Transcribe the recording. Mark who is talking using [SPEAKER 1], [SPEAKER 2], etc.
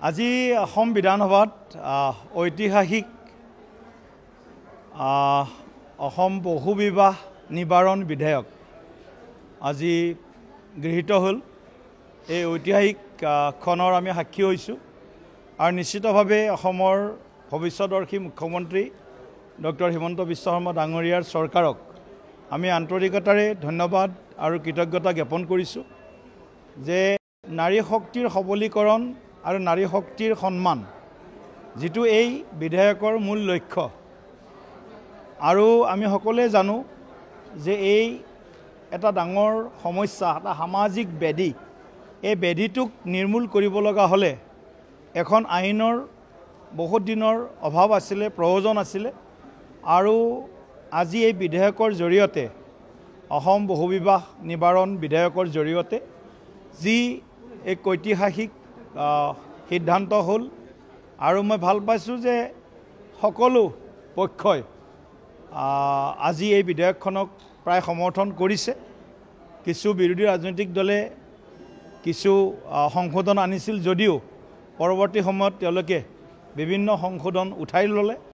[SPEAKER 1] আজি অসম বিধানসভাত ঐতিহাসিক অসম বহু বিবাহ নিবাৰণ বিধেয়ক আজি গৃহীত হ'ল। এই ঐতিহাসিক ক্ষণৰ আমি সাক্ষী হৈছোঁ আৰু নিশ্চিতভাৱে অসমৰ ভৱিষ্যদৰ্শী মুখ্যমন্ত্ৰী ডক্টৰ হিমন্ত বিশ্ব শৰ্মা ডাঙৰীয়াৰ চৰকাৰক আমি আন্তৰিকতাৰে ধন্যবাদ আৰু কৃতজ্ঞতা জ্ঞাপন কৰিছোঁ যে নাৰী শক্তিৰ সবলীকৰণ আৰু নাৰী শক্তিৰ সন্মান যিটো এই বিধেয়কৰ মূল লক্ষ্য। আৰু আমি সকলোৱে জানো যে এই এটা ডাঙৰ সমস্যা, এটা সামাজিক ব্যাধি। এই ব্যাধিটোক নিৰ্মূল কৰিব লগা হ'লে এখন আইনৰ বহুত দিনৰ অভাৱ আছিলে, প্ৰয়োজন আছিলে। আৰু আজি এই বিধেয়কৰ জৰিয়তে অসম বহুবিবাহ নিবাৰণ বিধেয়কৰ জৰিয়তে যি এক ঐতিহাসিক সিদ্ধান্ত হ'ল আৰু মই ভাল পাইছোঁ যে সকলো পক্ষই আজি এই বিধেয়কখনক প্ৰায় সমৰ্থন কৰিছে। কিছু বিৰোধী ৰাজনৈতিক দলে কিছু সংশোধন আনিছিল যদিও পৰৱৰ্তী সময়ত তেওঁলোকে বিভিন্ন সংশোধন উঠাই ল'লে।